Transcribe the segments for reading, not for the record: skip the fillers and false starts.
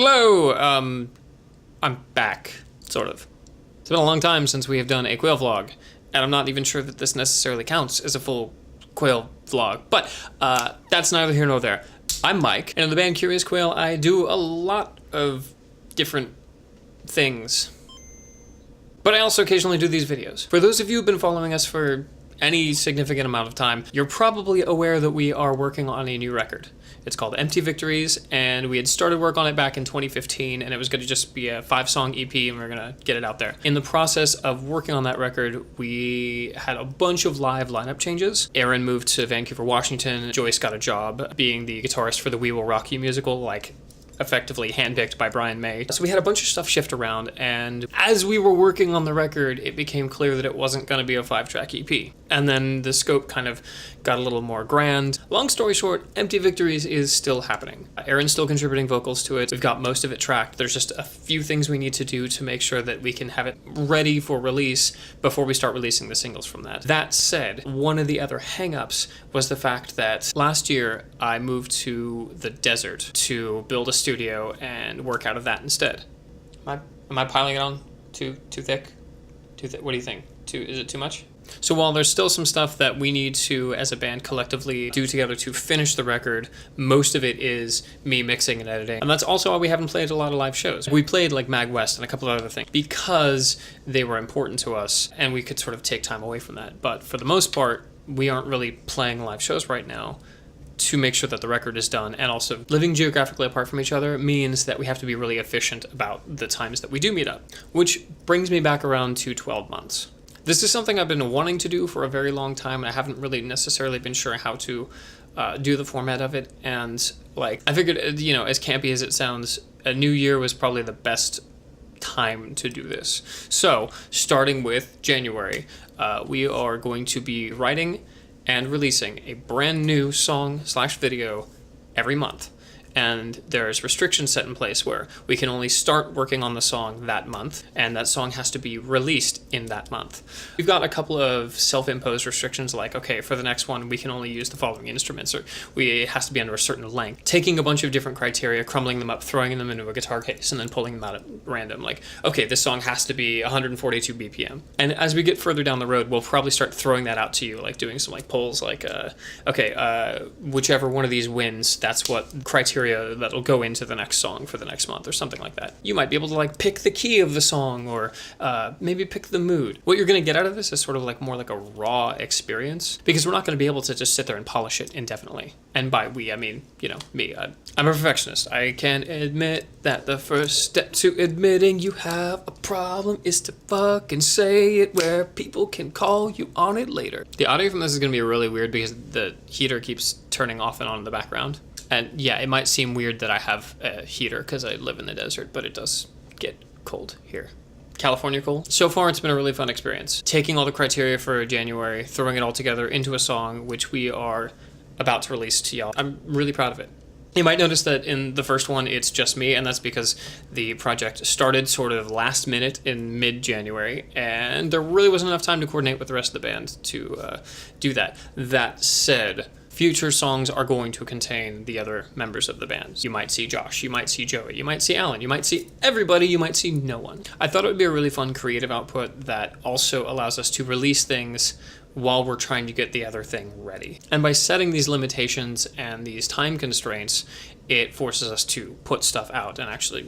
Hello! I'm back, sort of. It's been a long time since we have done a Quail vlog, and I'm not even sure that this necessarily counts as a full Quail vlog, but that's neither here nor there. I'm Mike, and in the band Curious Quail, I do a lot of different things. But I also occasionally do these videos. For those of you who've been following us for any significant amount of time, you're probably aware that we are working on a new record. It's called Empty Victories, and we had started work on it back in 2015, and it was going to just be a 5-song EP, and we are going to get it out there. In the process of working on that record, we had a bunch of live lineup changes. Aaron moved to Vancouver, Washington. Joyce got a job being the guitarist for the We Will Rock You musical, like effectively handpicked by Brian May. So we had a bunch of stuff shift around, and as we were working on the record, it became clear that it wasn't going to be a 5-track EP. And then the scope kind of got a little more grand. Long story short, Empty Victories is still happening. Aaron's still contributing vocals to it. We've got most of it tracked. There's just a few things we need to do to make sure that we can have it ready for release before we start releasing the singles from that. That said, one of the other hang-ups was the fact that last year I moved to the desert to build a studio and work out of that instead. Am I piling it on too thick? What do you think? Is it too much? So while there's still some stuff that we need to, as a band, collectively do together to finish the record, most of it is me mixing and editing. And that's also why we haven't played a lot of live shows. We played like Mag West and a couple of other things because they were important to us and we could sort of take time away from that. But for the most part, we aren't really playing live shows right now to make sure that the record is done. And also, living geographically apart from each other means that we have to be really efficient about the times that we do meet up, which brings me back around to 12 months. This is something I've been wanting to do for a very long time, and I haven't really necessarily been sure how to do the format of it. And like, I figured, you know, as campy as it sounds, a new year was probably the best time to do this. So, starting with January, we are going to be writing and releasing a brand new song/video every month. And there's restrictions set in place where we can only start working on the song that month, and that song has to be released in that month. We've got a couple of self-imposed restrictions like, okay, for the next one, we can only use the following instruments, or it has to be under a certain length. Taking a bunch of different criteria, crumbling them up, throwing them into a guitar case, and then pulling them out at random. Like, okay, this song has to be 142 BPM. And as we get further down the road, we'll probably start throwing that out to you, like doing some like polls, like, whichever one of these wins, that's what criteria that'll go into the next song for the next month or something like that. You might be able to like pick the key of the song or maybe pick the mood. What you're going to get out of this is sort of like more like a raw experience because we're not going to be able to just sit there and polish it indefinitely. And by we, I mean, you know, me. I'm a perfectionist. I can admit that the first step to admitting you have a problem is to fucking say it where people can call you on it later. The audio from this is going to be really weird because the heater keeps turning off and on in the background. And yeah, it might seem weird that I have a heater because I live in the desert, but it does get cold here. California cold. So far, it's been a really fun experience. Taking all the criteria for January, throwing it all together into a song, which we are about to release to y'all. I'm really proud of it. You might notice that in the first one, it's just me, and that's because the project started sort of last minute in mid-January, and there really wasn't enough time to coordinate with the rest of the band to do that. That said, future songs are going to contain the other members of the band. You might see Josh, you might see Joey, you might see Alan, you might see everybody, you might see no one. I thought it would be a really fun creative output that also allows us to release things while we're trying to get the other thing ready. And by setting these limitations and these time constraints, it forces us to put stuff out and actually,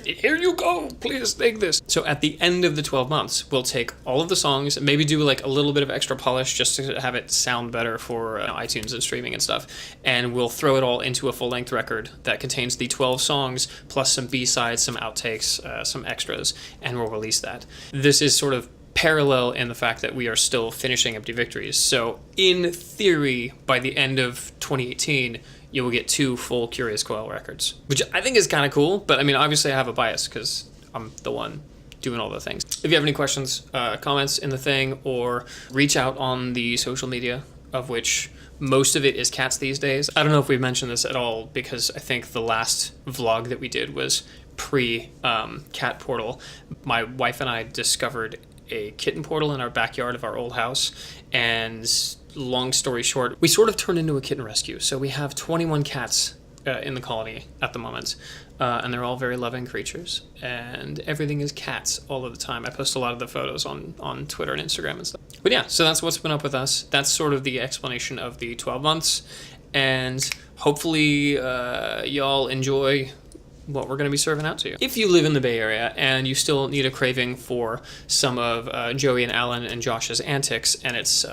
here you go, please take this. So at the end of the 12 months, we'll take all of the songs, maybe do like a little bit of extra polish just to have it sound better for iTunes and streaming and stuff, and we'll throw it all into a full-length record that contains the 12 songs plus some B-sides, some outtakes, some extras, and we'll release that. This is sort of parallel in the fact that we are still finishing Empty Victories. So in theory, by the end of 2018, you will get 2 full Curious Quail records, which I think is kind of cool, but I mean, obviously I have a bias because I'm the one doing all the things. If you have any questions, comments in the thing, or reach out on the social media, of which most of it is cats these days. I don't know if we've mentioned this at all because I think the last vlog that we did was pre-cat portal. My wife and I discovered a kitten portal in our backyard of our old house, and long story short, we sort of turned into a kitten rescue. So we have 21 cats in the colony at the moment, and they're all very loving creatures, and everything is cats all of the time. I post a lot of the photos on Twitter and Instagram and stuff. But yeah, so that's what's been up with us. That's sort of the explanation of the 12 months, and hopefully y'all enjoy what we're going to be serving out to you. If you live in the Bay Area and you still need a craving for some of Joey and Alan and Josh's antics, and it's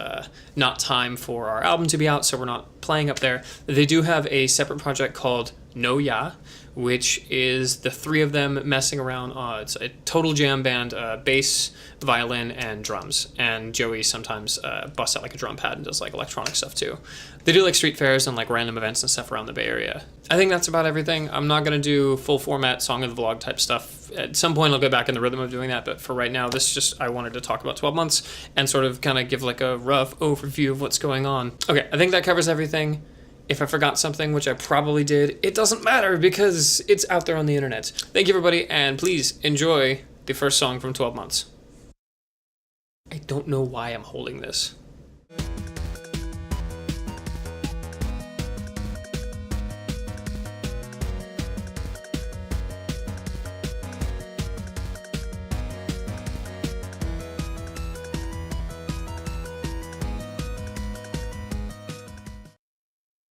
not time for our album to be out, so we're not playing up there, they do have a separate project called No Ya, which is the three of them messing around. It's a total jam band, bass, violin, and drums. And Joey sometimes busts out like a drum pad and does like electronic stuff too. They do like street fairs and like random events and stuff around the Bay Area. I think that's about everything. I'm not going to do full format song of the vlog type stuff. At some point I'll get back in the rhythm of doing that, but for right now, this just, I wanted to talk about 12 months and sort of kind of give like a rough overview of what's going on. Okay, I think that covers everything. If I forgot something, which I probably did, it doesn't matter because it's out there on the internet. Thank you, everybody, and please enjoy the first song from 12 months. I don't know why I'm holding this.